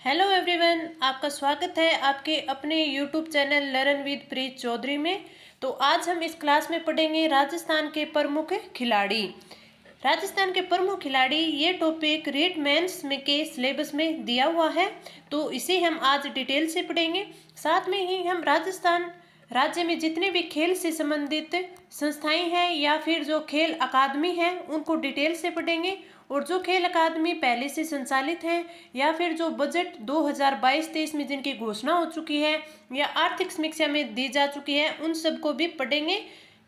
Hello everyone, आपका स्वागत है आपके अपने यूट्यूब चैनल लर्न विद प्रीत चौधरी में। तो आज हम इस क्लास में पढ़ेंगे राजस्थान के प्रमुख खिलाड़ी। राजस्थान के प्रमुख खिलाड़ी ये टॉपिक रीड मेंस में के सिलेबस में दिया हुआ है, तो इसे हम आज डिटेल से पढ़ेंगे। साथ में ही हम राजस्थान राज्य में जितने भी खेल से संबंधित संस्थाएं हैं या फिर जो खेल अकादमी हैं उनको डिटेल से पढ़ेंगे। और जो खेल अकादमी पहले से संचालित है या फिर जो बजट 2022-23 में जिनकी घोषणा हो चुकी है या आर्थिक समीक्षा में दी जा चुकी है उन सबको भी पढ़ेंगे,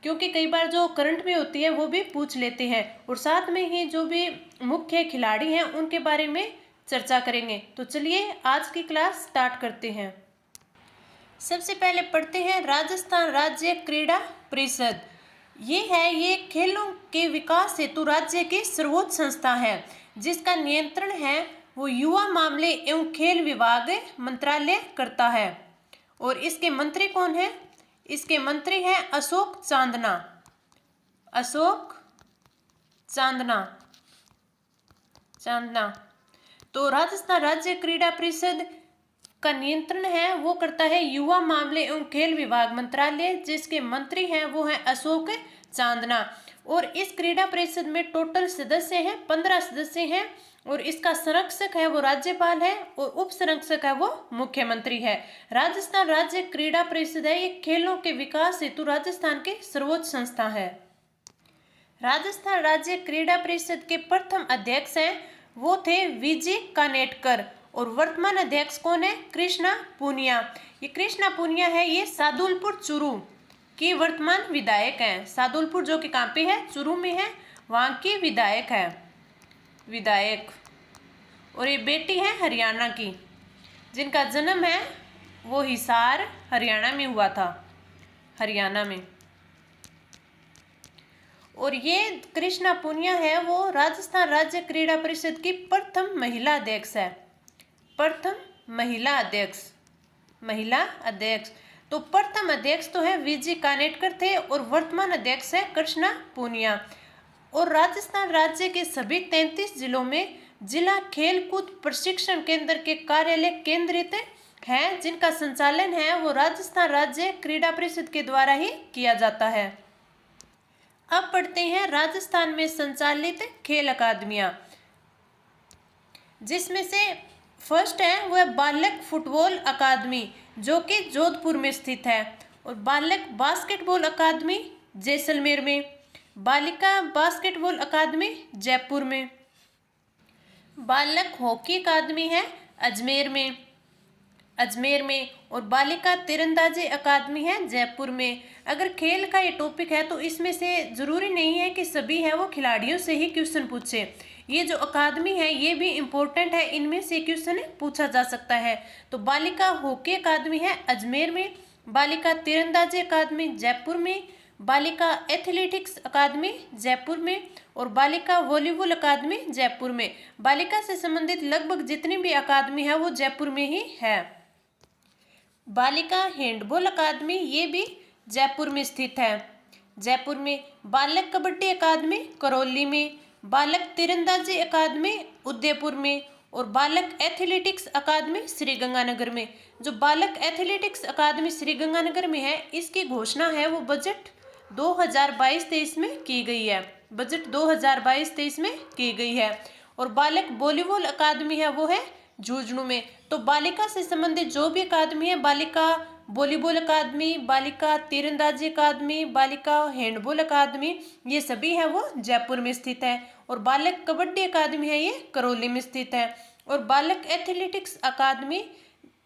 क्योंकि कई बार जो करंट में होती है वो भी पूछ लेते हैं। और साथ में ही जो भी मुख्य खिलाड़ी हैं उनके बारे में चर्चा करेंगे। तो चलिए आज की क्लास स्टार्ट करते हैं। सबसे पहले पढ़ते हैं राजस्थान राज्य क्रीड़ा परिषद। ये खेलों के विकास हेतु राज्य की सर्वोच्च संस्था है जिसका नियंत्रण है वो युवा मामले एवं खेल विभाग मंत्रालय करता है। और इसके मंत्री कौन है? इसके मंत्री हैं अशोक चांदना। तो राजस्थान राज्य क्रीड़ा परिषद का नियंत्रण है वो करता है युवा मामले एवं खेल विभाग मंत्रालय, जिसके मंत्री हैं वो हैं अशोक चांदना। और इस क्रीड़ा परिषद में टोटल सदस्य हैं 15 सदस्य हैं। और इसका संरक्षक है वो राज्यपाल है और उप संरक्षक है वो मुख्यमंत्री है। राजस्थान राज्य क्रीड़ा परिषद है ये खेलों के विकास हेतु राजस्थान की सर्वोच्च संस्था है। राजस्थान राज्य क्रीड़ा परिषद के प्रथम अध्यक्ष हैं वो थे वीजी कानेटकर। और वर्तमान अध्यक्ष कौन है? कृष्णा पूनिया। ये कृष्णा पूनिया है ये सादुलपुर चूरू की वर्तमान विधायक हैं। सादुलपुर जो कि कहाँ पे है? चूरू में है, वहाँ की विधायक है। और ये बेटी है हरियाणा की, जिनका जन्म है वो हिसार हरियाणा में हुआ था, हरियाणा में। और ये कृष्णा पूनिया है वो राजस्थान राज्य क्रीड़ा परिषद की प्रथम महिला अध्यक्ष है। महिला अध्यक्ष। तो प्रथम अध्यक्ष तो है वीजी कानेटकर थे और वर्तमान अध्यक्ष है कृष्णा पूनिया। और राजस्थान राज्य के सभी 33 जिलों में जिला खेलकूद प्रशिक्षण केंद्र के कार्यालय केंद्रित हैं, जिनका संचालन है वो राजस्थान राज्य क्रीड़ा परिषद के द्वारा ही किया जाता है। अब पढ़ते हैं राजस्थान में संचालित खेल अकादमियां, जिसमें से फर्स्ट है वह बालक फुटबॉल अकादमी जो कि जोधपुर में स्थित है। और बालक बास्केटबॉल अकादमी जैसलमेर में, बालिका बास्केटबॉल अकादमी जयपुर में, बालक हॉकी अकादमी है अजमेर में और बालिका तीरंदाजी अकादमी है जयपुर में। अगर खेल का ये टॉपिक है तो इसमें से जरूरी नहीं है कि सभी है वो खिलाड़ियों से ही क्वेश्चन पूछे। ये जो अकादमी है ये भी इम्पोर्टेंट है, इनमें से क्वेश्चन पूछा जा सकता है। तो बालिका हॉकी अकादमी है अजमेर में, बालिका तीरंदाजी अकादमी जयपुर में, बालिका एथलेटिक्स अकादमी जयपुर में और बालिका वॉलीबॉल अकादमी जयपुर में। बालिका से संबंधित लगभग जितनी भी अकादमी है वो जयपुर में ही है। बालिका हैंडबॉल अकादमी ये भी जयपुर में स्थित है, जयपुर में। बालक कबड्डी अकादमी करौली में, बालक तीरंदाजी अकादमी उदयपुर में और बालक एथलेटिक्स अकादमी श्रीगंगानगर में। जो बालक एथलेटिक्स अकादमी श्रीगंगानगर में है इसकी घोषणा है वो बजट 2022-23 में की गई है, बजट 2022-23 में की गई है। और बालक वॉलीबॉल अकादमी है वो है झुंझुनू में। तो बालिका से संबंधित जो भी अकादमी है, बालिका वॉलीबॉल अकादमी, बालिका तीरंदाजी अकादमी, बालिका हैंडबॉल अकादमी, ये सभी है वो जयपुर में स्थित है। और बालक कबड्डी अकादमी है ये करौली में स्थित है। और बालक एथलेटिक्स अकादमी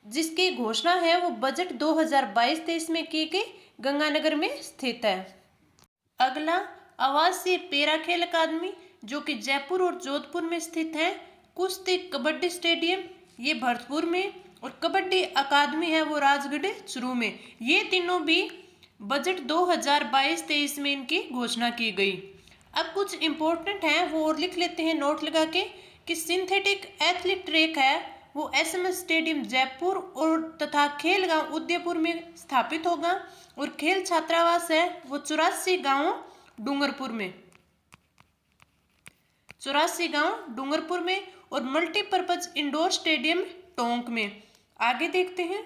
जिसकी घोषणा है वो बजट 2022-23 में की गई, गंगानगर में स्थित है। अगला आवासीय पैरा खेल अकादमी जो कि जयपुर और जोधपुर में स्थित है। कुश्ती कबड्डी स्टेडियम ये भरतपुर में और कबड्डी अकादमी है वो राजगढ़ चूरू में। ये तीनों भी बजट 2022-23 में इनकी घोषणा की गई। अब कुछ इम्पोर्टेंट हैं वो और लिख लेते हैं नोट लगा के कि सिंथेटिक एथलीट ट्रैक है वो एसएमएस स्टेडियम जयपुर और तथा खेल गांव उदयपुर में स्थापित होगा। और खेल छात्रावास है वो 84 गांव डूंगरपुर में और मल्टीपर्पज इंडोर स्टेडियम टोंक में। आगे देखते हैं,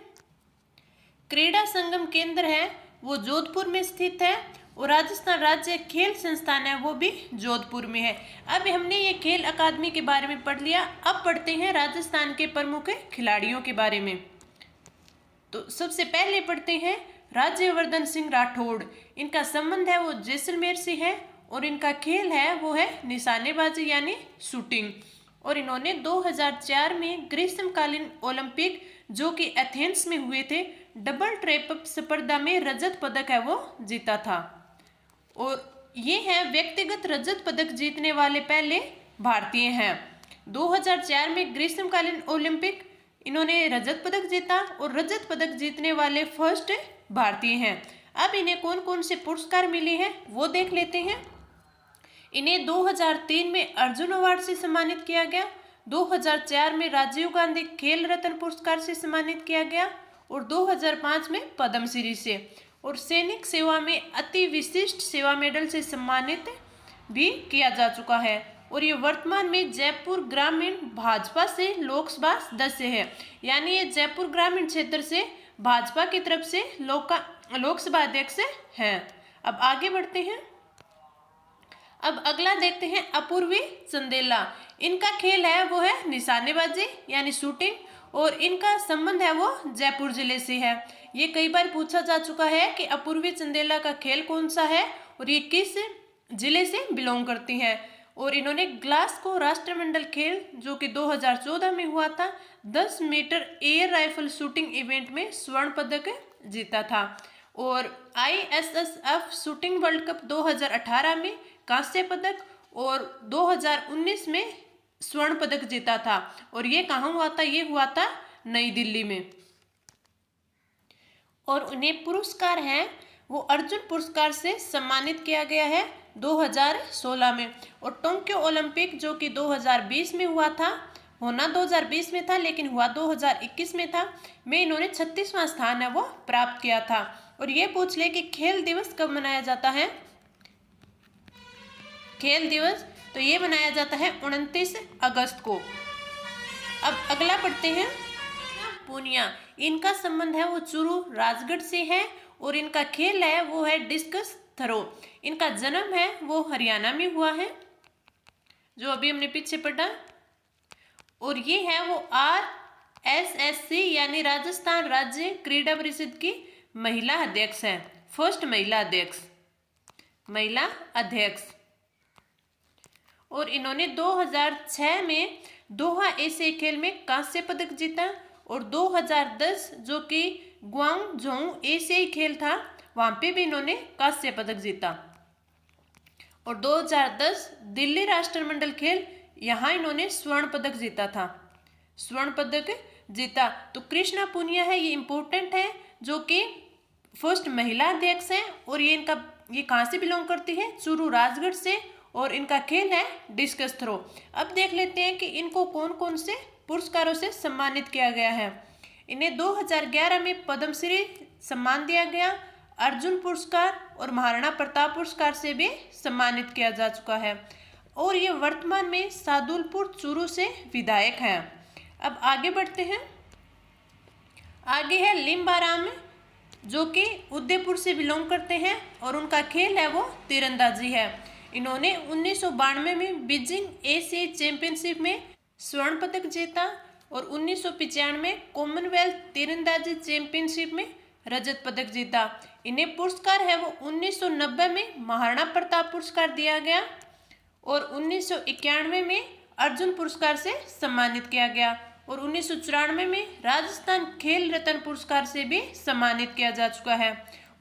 क्रीड़ा संगम केंद्र है वो जोधपुर में स्थित है और राजस्थान राज्य खेल संस्थान है वो भी जोधपुर में है। अब हमने ये खेल अकादमी के बारे में पढ़ लिया। अब पढ़ते हैं राजस्थान के प्रमुख खिलाड़ियों के बारे में। तो सबसे पहले पढ़ते हैं राज्यवर्धन सिंह राठौड़। इनका संबंध है वो जैसलमेर से है और इनका खेल है वो है निशानेबाजी यानी शूटिंग। और इन्होंने 2004 में ग्रीष्मकालीन ओलंपिक जो कि एथेंस में हुए थे डबल ट्रैप स्पर्धा में रजत पदक है वो जीता था। और ये है व्यक्तिगत रजत पदक जीतने वाले पहले भारतीय हैं। 2004 में ग्रीष्मकालीन ओलंपिक इन्होंने रजत पदक जीता और रजत पदक जीतने वाले फर्स्ट भारतीय हैं। अब इन्हें कौन कौन से पुरस्कार मिले हैं वो देख लेते हैं। इन्हें 2003 में अर्जुन अवार्ड से सम्मानित किया गया, 2004 में राजीव गांधी खेल रत्न पुरस्कार से सम्मानित किया गया और 2005 में पद्मश्री से, और सैनिक सेवा में अति विशिष्ट सेवा मेडल से सम्मानित भी किया जा चुका है। और ये वर्तमान में जयपुर ग्रामीण भाजपा से लोकसभा सदस्य है, यानी ये जयपुर ग्रामीण क्षेत्र से भाजपा की तरफ से लोकसभा अध्यक्ष हैं। अब आगे बढ़ते हैं। अब अगला देखते हैं अपूर्वी चंदेला। इनका खेल है वो है निशानेबाजी यानी शूटिंग और इनका संबंध है वो जयपुर जिले से है। ये कई बार पूछा जा चुका है कि अपूर्वी चंदेला का खेल कौन सा है और ये किस जिले से बिलोंग करती हैं। और इन्होंने ग्लासगो राष्ट्रमंडल खेल जो कि 2014 में हुआ था 10 metre air rifle shooting event में स्वर्ण पदक जीता था। और ISSF शूटिंग वर्ल्ड कप 2018 में कांस्य पदक और 2019 में स्वर्ण पदक जीता था। और ये कहाँ हुआ था? ये हुआ था नई दिल्ली में। और उन्हें पुरस्कार हैं वो अर्जुन पुरस्कार से सम्मानित किया गया है 2016 में। और टोक्यो ओलंपिक जो कि 2020 में हुआ था, होना 2020 में था लेकिन हुआ 2021 में था, में इन्होंने 36वां स्थान है वो प्राप्त किया था। और ये पूछ ले कि खेल दिवस कब मनाया जाता है? खेल दिवस तो ये मनाया जाता है 29 अगस्त को। अब अगला पढ़ते हैं पूनिया। इनका संबंध है वो चूरू राजगढ़ से है और इनका खेल है वो है डिस्कस थ्रो। इनका जन्म है वो हरियाणा में हुआ है जो अभी हमने पीछे पढ़ा। और ये है वो RSSC यानी राजस्थान राज्य क्रीड़ा परिषद की महिला अध्यक्ष हैं, फर्स्ट महिला अध्यक्ष। और इन्होंने 2006 में दोहा एशियाई खेल में कांस्य पदक जीता और 2010 जो कि ग्वांगझोऊ एशियाई खेल था वहां पे भी इन्होंने कांस्य पदक जीता। और 2010 दिल्ली राष्ट्रमंडल खेल यहाँ इन्होंने स्वर्ण पदक जीता। तो कृष्णा पुनिया है ये इम्पोर्टेंट है जो कि फर्स्ट महिला अध्यक्ष हैं और ये कहाँ से बिलोंग करती है? चूरू राजगढ़ से। और इनका खेल है डिस्कस थ्रो। अब देख लेते हैं कि इनको कौन कौन से पुरस्कारों से सम्मानित किया गया है। इन्हें 2011 में पद्मश्री सम्मान दिया गया, अर्जुन पुरस्कार और महाराणा प्रताप पुरस्कार से भी सम्मानित किया जा चुका है। और ये वर्तमान में सादुलपुर चूरू से विधायक हैं। अब आगे बढ़ते हैं। आगे है लिम्बाराम जो कि उदयपुर से बिलोंग करते हैं और उनका खेल है वो तीरंदाजी है। इन्होंने 1992 में बीजिंग एशियाई चैंपियनशिप में स्वर्ण पदक जीता और 1995 में कॉमनवेल्थ तीरंदाजी चैंपियनशिप में रजत पदक जीता। इन्हें पुरस्कार है वो 1990 में महाराणा प्रताप पुरस्कार दिया गया और 1991 में अर्जुन पुरस्कार से सम्मानित किया गया और 1994 में राजस्थान खेल रत्न पुरस्कार से भी सम्मानित किया जा चुका है।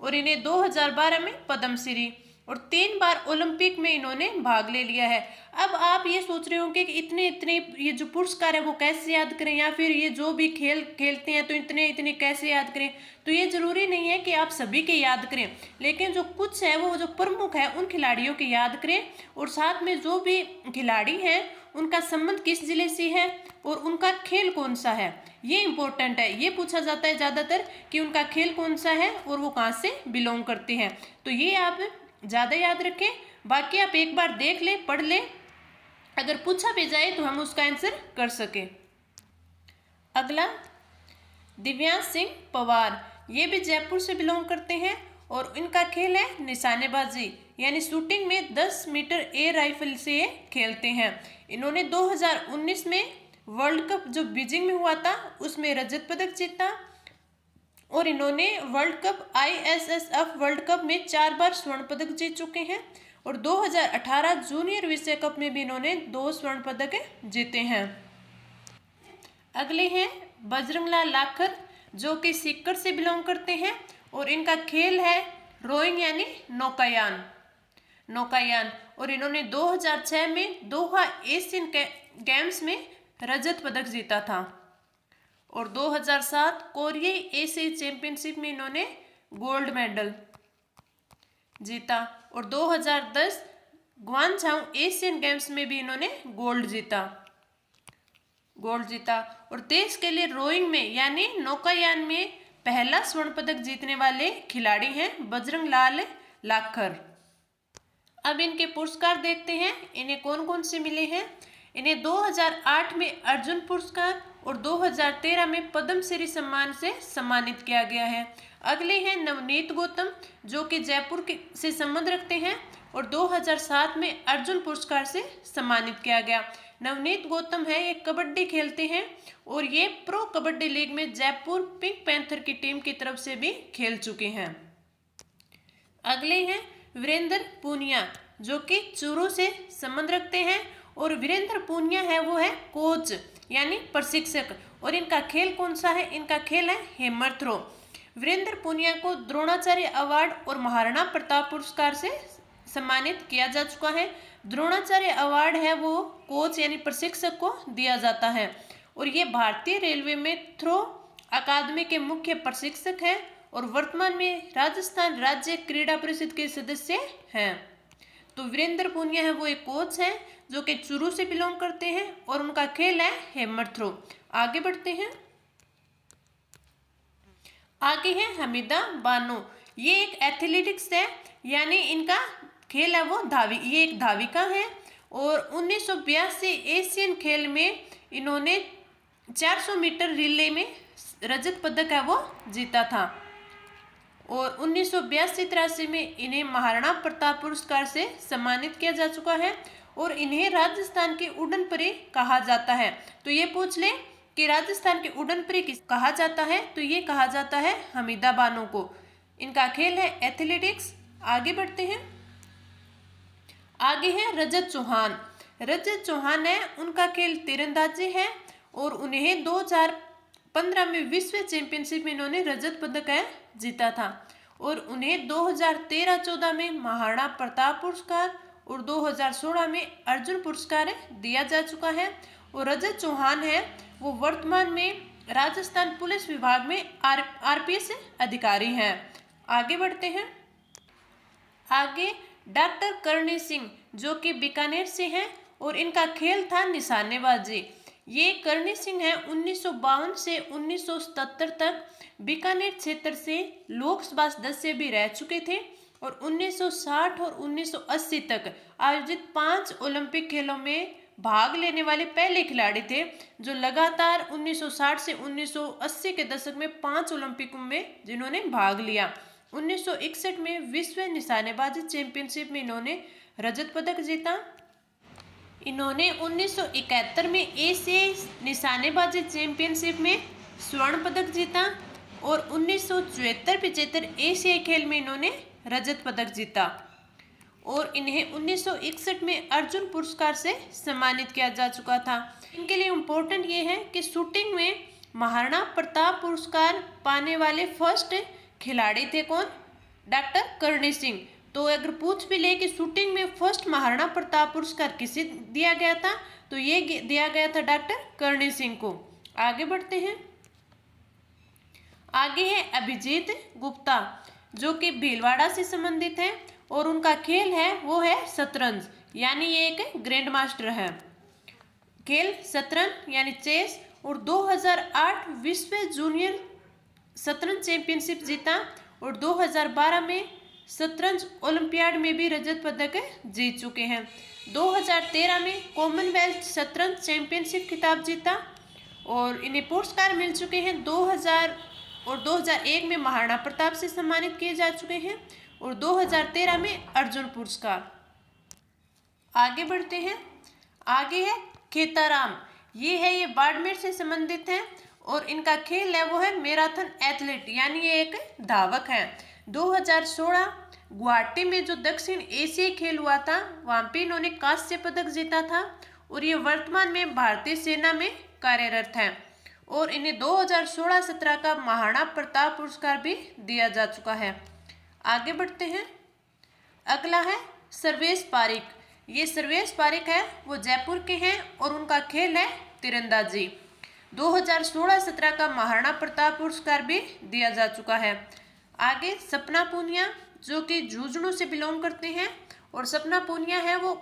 और इन्हें 2012 में पद्मश्री और 3 बार ओलंपिक में इन्होंने भाग ले लिया है। अब आप ये सोच रहे होंगे कि इतने ये जो पुरस्कार है वो कैसे याद करें, या फिर ये जो भी खेल खेलते हैं तो इतने कैसे याद करें। तो ये जरूरी नहीं है कि आप सभी के याद करें, लेकिन जो कुछ है वो जो प्रमुख है उन खिलाड़ियों के याद करें और साथ में जो भी खिलाड़ी हैं उनका संबंध किस जिले से है और उनका खेल कौन सा है, ये इंपॉर्टेंट है। ये पूछा जाता है ज़्यादातर कि उनका खेल कौन सा है और वो कहाँ से बिलोंग करते हैं। तो ये आप ज़्यादा याद रखें, बाकी आप एक बार देख लें, पढ़ लें, अगर पूछा भी जाए तो हम उसका आंसर कर सकें। अगला दिव्यांश सिंह पवार, ये भी जयपुर से बिलोंग करते हैं और इनका खेल है निशानेबाजी यानी शूटिंग में 10 मीटर एयर राइफल से ये खेलते हैं। इन्होंने 2019 में वर्ल्ड कप जो बीजिंग में हुआ था उसमें रजत पदक जीता और इन्होंने world cup ISSF world cup में 4 बार स्वर्ण पदक जीत चुके हैं और 2018 जूनियर विश्व कप में भी इन्होंने 2 स्वर्ण पदक जीते हैं। अगले हैं बजरंगलाल लाखर, जो कि सीकर से बिलोंग करते हैं और इनका खेल है रोइंग यानी नौकायान और इन्होंने 2006 में दोहा एशियन गेम्स में रजत पदक जीता था और 2007 कोरियाई एशियाई चैंपियनशिप में इन्होंने गोल्ड मेडल जीता और 2010 ग्वांगझाऊ एशियन गेम्स में भी इन्होंने गोल्ड जीता और देश के लिए रोइंग में यानी नौकायान में पहला स्वर्ण पदक जीतने वाले खिलाड़ी हैं बजरंगलाल लाखर। अब इनके पुरस्कार देखते हैं, इन्हें कौन कौन से मिले हैं। इन्हें 2008 में अर्जुन पुरस्कार और 2013 में पद्मश्री सम्मान से सम्मानित किया गया है। अगले हैं नवनीत गौतम, जो कि जयपुर से संबंध रखते हैं और 2007 में अर्जुन पुरस्कार से सम्मानित किया गया। नवनीत गौतम है, ये कबड्डी खेलते हैं और ये प्रो कबड्डी लीग में जयपुर पिंक पैंथर की टीम की तरफ से भी खेल चुके हैं। अगले हैं वीरेंद्र पूनिया, जो कि चूरू से संबंध रखते हैं और वीरेंद्र पूनिया है वो है कोच यानी प्रशिक्षक और इनका खेल कौन सा है, इनका खेल है हैमर थ्रो। वीरेंद्र पूनिया को द्रोणाचार्य अवार्ड और महाराणा प्रताप पुरस्कार से सम्मानित किया जा चुका है। द्रोणाचार्य अवार्ड है वो कोच यानी प्रशिक्षक को दिया जाता है और ये भारतीय रेलवे में थ्रो अकादमी के मुख्य प्रशिक्षक हैं और वर्तमान में राजस्थान राज्य क्रीड़ा परिषद के सदस्य हैं। तो वीरेंद्र पूनिया है वो एक कोच हैं जो कि चूरू से बिलोंग करते हैं और उनका खेल है हैमर थ्रो। आगे बढ़ते हैं, आगे है हमीदा बानो, ये एक एथलेटिक्स है यानी इनका खेल है वो ये एक धाविका है और 1982 एशियन खेल में इन्होंने 400 मीटर रिले में रजत पदक है वो जीता था और 1982-83 में इन्हें महाराणा प्रताप पुरस्कार से सम्मानित किया जा चुका है और इन्हें राजस्थान की उड़न परी कहा जाता है। तो ये पूछ ले कि राजस्थान की उड़न परी किस कहा जाता है, तो ये कहा जाता है हमीदा बानो को। इनका खेल है एथलेटिक्स। आगे बढ़ते हैं, आगे है रजत चौहान। रजत चौहान है, उनका खेल तीरंदाजी है और उन्हें 2015 में विश्व चैंपियनशिप में इन्होंने रजत पदक है जीता था और उन्हें 2013-14 में महाराणा प्रताप पुरस्कार और 2016 में अर्जुन पुरस्कार दिया जा चुका है और रजत चौहान है वो वर्तमान में राजस्थान पुलिस विभाग में RPS अधिकारी हैं। आगे बढ़ते हैं, आगे डॉक्टर करणी सिंह जो कि बीकानेर से हैं और इनका खेल था निशानेबाजी। ये करणी सिंह है 1952 से 1977 तक बीकानेर क्षेत्र से लोकसभा सदस्य भी रह चुके थे और 1960 और 1980 तक आयोजित 5 ओलंपिक खेलों में भाग लेने वाले पहले खिलाड़ी थे जो लगातार 1960 से 1980 के दशक में 5 ओलंपिकों में जिन्होंने भाग लिया। 1961 में विश्व निशानेबाजी चैंपियनशिप में इन्होंने रजत पदक जीता। इन्होंने 1971 में एशियाई निशानेबाजी चैंपियनशिप में स्वर्ण पदक जीता और 1974-75 एशियाई खेल में इन्होंने रजत पदक जीता और इन्हें 1961 में अर्जुन पुरस्कार से सम्मानित किया जा चुका था। इनके लिए इम्पोर्टेंट ये है कि शूटिंग में महाराणा प्रताप पुरस्कार पाने वाले फर्स्ट खिलाड़ी थे कौन, डॉक्टर करणी सिंह। तो अगर पूछ भी ले कि शूटिंग में फर्स्ट महाराणा प्रताप पुरस्कार किसे दिया गया था, तो ये दिया गया था डॉक्टर करणी सिंह को। आगे बढ़ते हैं, आगे है अभिजीत गुप्ता जो कि भीलवाड़ा से संबंधित है और उनका खेल है वो है शतरंज यानी ये एक ग्रैंड मास्टर है। खेल शतरंज यानी चेस और 2008 विश्व जूनियर शतरंज चैंपियनशिप जीता और 2012 में शतरंज ओलंपियाड में भी रजत पदक जीत चुके हैं। 2013 में कॉमनवेल्थ शतरंज चैंपियनशिप खिताब जीता और इन्हें पुरस्कार मिल चुके हैं 2000 और 2001 में महाराणा प्रताप से सम्मानित किए जा चुके हैं और 2013 में अर्जुन पुरस्कार। आगे बढ़ते हैं। आगे है खेताराम, ये बाड़मेर से संबंधित है और इनका खेल है वो है मैराथन एथलीट, यानी ये एक धावक है। 2016 गुवाहाटी में जो दक्षिण एशियाई खेल हुआ था वहाँ पे इन्होंने कांस्य पदक जीता था और ये वर्तमान में भारतीय सेना में कार्यरत हैं और इन्हें 2016-17 का महाराणा प्रताप पुरस्कार भी दिया जा चुका है। आगे बढ़ते हैं। अगला है सर्वेश पारिक, ये सर्वेश पारिक है वो जयपुर के हैं और उनका खेल है तीरंदाजी। 2016-17 का महाराणा प्रताप पुरस्कार भी दिया जा चुका है। आगे सपना पूनिया, जो कि झुंझुनू से बिलोंग करते हैं और सपना पूनिया है वो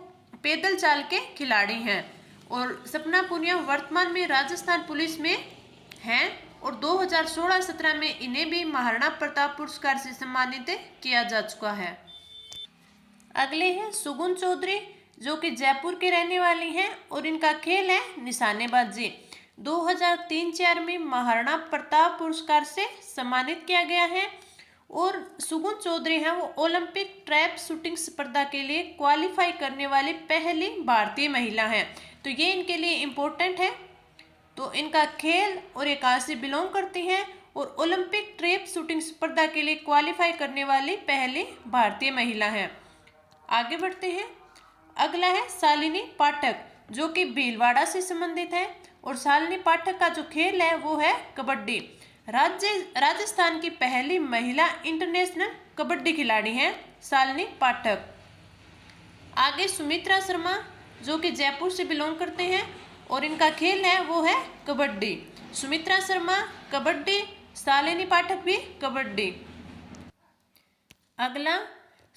पैदल चाल के खिलाड़ी हैं और सपना पूनिया वर्तमान में राजस्थान पुलिस में हैं और 2016-17 में इन्हें भी महाराणा प्रताप पुरस्कार से सम्मानित किया जा चुका है। अगले हैं सुगुन चौधरी, जो कि जयपुर के रहने वाली हैं और इनका खेल है निशानेबाजी। 2003-4 में महाराणा प्रताप पुरस्कार से सम्मानित किया गया है और सुगुन चौधरी हैं वो ओलंपिक ट्रैप शूटिंग स्पर्धा के लिए क्वालिफाई करने वाली पहली भारतीय महिला हैं, तो ये इनके लिए इम्पोर्टेंट है। तो इनका खेल और ये कहाँ से बिलोंग करती हैं और ओलंपिक ट्रैप शूटिंग स्पर्धा के लिए क्वालिफाई करने वाली पहली भारतीय महिला हैं। आगे बढ़ते हैं। अगला है शालिनी पाठक, जो कि भीलवाड़ा से संबंधित है और शालिनी पाठक का जो खेल है वो है कबड्डी। राजस्थान की पहली महिला इंटरनेशनल कबड्डी खिलाड़ी हैं शालिनी पाठक। आगे सुमित्रा शर्मा, जो कि जयपुर से बिलोंग करते हैं और इनका खेल है वो है कबड्डी। सुमित्रा शर्मा कबड्डी, शालिनी पाठक भी कबड्डी। अगला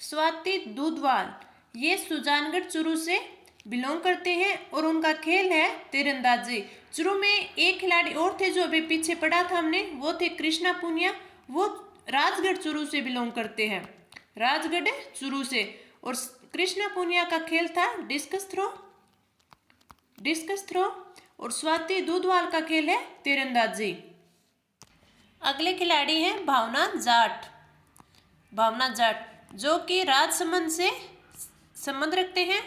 स्वाति दूधवाल, ये सुजानगढ़ चूरू से बिलोंग करते हैं और उनका खेल है तीरंदाजी। चूरू में एक खिलाड़ी और थे जो अभी पीछे पड़ा था हमने, वो थे कृष्णा पूनिया, वो राजगढ़ चूरू से बिलोंग करते हैं, राजगढ़ चूरू से। और कृष्णा पूनिया का खेल था डिस्कस थ्रो और स्वाति दूधवाल का खेल है तीरंदाजी। अगले खिलाड़ी हैं भावना जाट, जो कि राजसमंद से संबंध रखते हैं,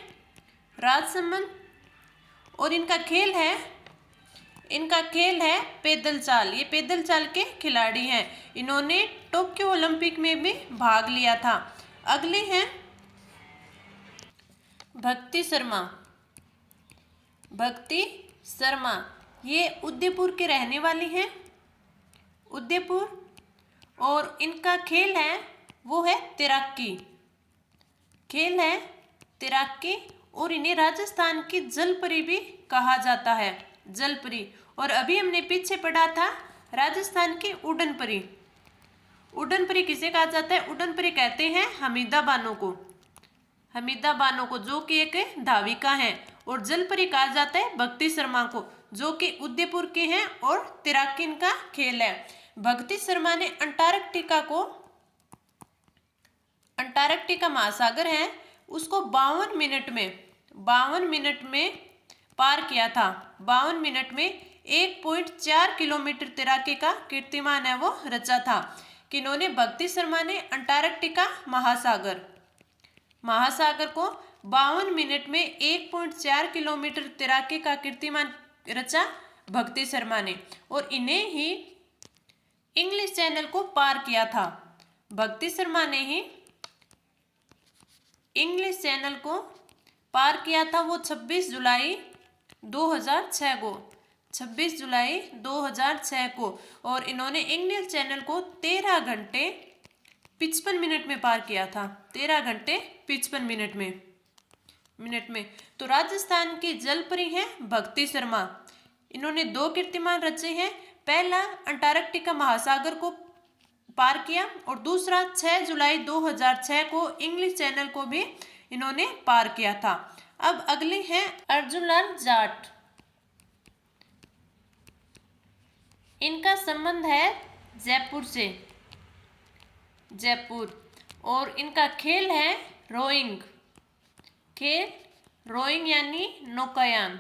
राजसमंद। और इनका खेल है पैदल चाल, ये पैदल चाल के खिलाड़ी हैं। इन्होंने टोक्यो ओलंपिक में भी भाग लिया था। अगले हैं भक्ति शर्मा, ये उदयपुर के रहने वाली हैं, उदयपुर। और इनका खेल है वो है तैराकी और इन्हें राजस्थान की जलपरी भी कहा जाता है, जलपरी। और अभी हमने पीछे पढ़ा था राजस्थान की उड़न परी किसे कहा जाता है? उड़न परी कहते हैं हमीदा बानो को, जो कि एक धाविका है। और जलपरी कहा जाता है भक्ति शर्मा को, जो कि उदयपुर के हैं और तैराकी इनका खेल है। भक्ति शर्मा ने अंटार्कटिका महासागर है उसको 52 मिनट में पार किया था। 52 मिनट में 1.4 किलोमीटर तैराकी का कीर्तिमान है वो रचा था। किन्होंने? भक्ति शर्मा ने अंटार्कटिका महासागर को 52 मिनट में 1.4 किलोमीटर तैराकी का कीर्तिमान रचा भक्ति शर्मा ने, और इन्हें ही इंग्लिश चैनल को पार किया था। भक्ति शर्मा ने ही इंग्लिश चैनल को पार किया था वो 26 जुलाई 2006 को, और इन्होंने इंग्लिश चैनल को 13 घंटे 55 मिनट में पार किया था, 13 घंटे 55 मिनट में। तो राजस्थान की जलपरी है भक्ति शर्मा। इन्होंने 2 कीर्तिमान रचे हैं, पहला अंटार्कटिका महासागर को पार किया और दूसरा 6 जुलाई 2006 को इंग्लिश चैनल को भी इन्होंने पार किया था। अब अगले हैं अर्जुन लाल जाट। इनका संबंध है जयपुर से, और इनका खेल है रोइंग यानी नौकायान।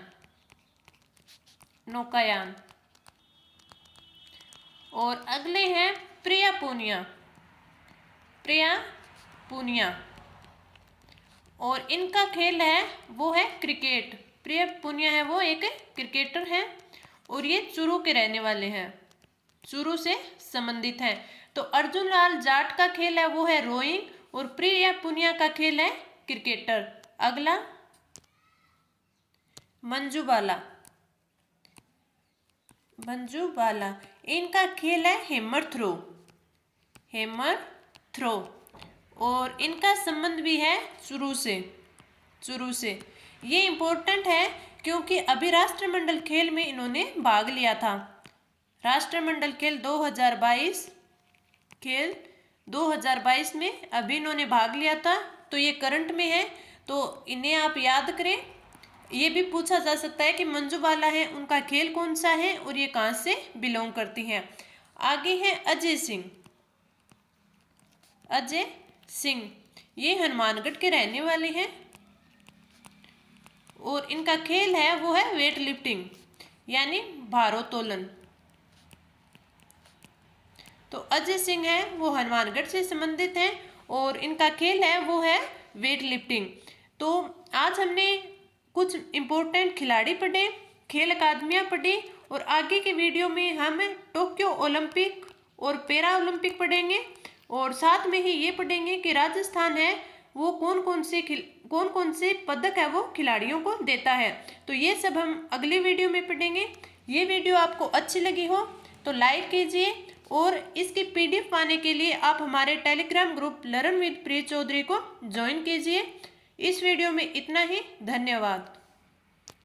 और अगले हैं प्रिया पूनिया। प्रिया पूनिया और इनका खेल है वो है क्रिकेट। प्रिया पूनिया है वो एक क्रिकेटर हैं और ये चूरू के रहने वाले हैं, चूरू से संबंधित हैं। तो अर्जुन लाल जाट का खेल है वो है रोइंग और प्रिया पूनिया का खेल है क्रिकेटर। अगला मंजू बाला। मंजू बाला इनका खेल है हैमर थ्रो। हैमर थ्रो और इनका संबंध भी है चूरू से। चूरू से ये इम्पोर्टेंट है क्योंकि अभी राष्ट्रमंडल खेल में इन्होंने भाग लिया था। राष्ट्रमंडल खेल 2022 में अभी इन्होंने भाग लिया था, तो ये करंट में है, तो इन्हें आप याद करें। ये भी पूछा जा सकता है कि मंजू बाला है उनका खेल कौन सा है और ये कहाँ से बिलोंग करती हैं। आगे है अजय सिंह। अजय सिंह ये हनुमानगढ़ के रहने वाले हैं और इनका खेल है वो है वेट लिफ्टिंग यानी भारोत्तोलन। तो अजय सिंह है वो हनुमानगढ़ से संबंधित हैं और इनका खेल है वो है वेट लिफ्टिंग। तो आज हमने कुछ इम्पोर्टेंट खिलाड़ी पढ़े, खेल अकादमियाँ पढ़ी और आगे के वीडियो में हम टोक्यो ओलंपिक और पैरा ओलंपिक पढ़ेंगे और साथ में ही ये पढ़ेंगे कि राजस्थान है वो कौन कौन से पदक है वो खिलाड़ियों को देता है। तो ये सब हम अगले वीडियो में पढ़ेंगे। ये वीडियो आपको अच्छी लगी हो तो लाइक कीजिए और इसकी PDF पाने के लिए आप हमारे टेलीग्राम ग्रुप लर्न विद प्रिय चौधरी को ज्वाइन कीजिए। इस वीडियो में इतना ही। धन्यवाद।